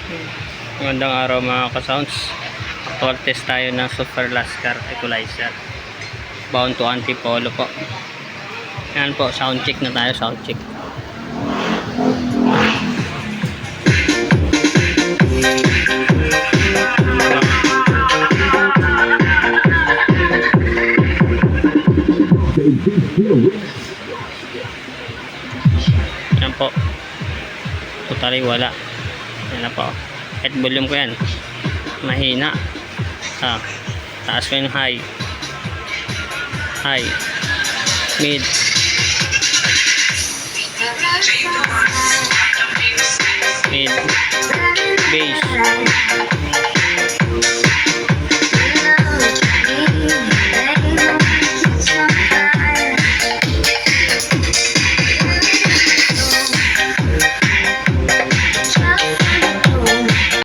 Magandang araw mga ka-sounds. Actual test tayo ng Super Lasker Equalizer. Bound to Antipolo po. Yan po, sound check na tayo, sound check. Yan po. Totally wala. Yan na po. At volume ko yan. Mahina. Taas ko yung high. High. Mid. Mid. Bass.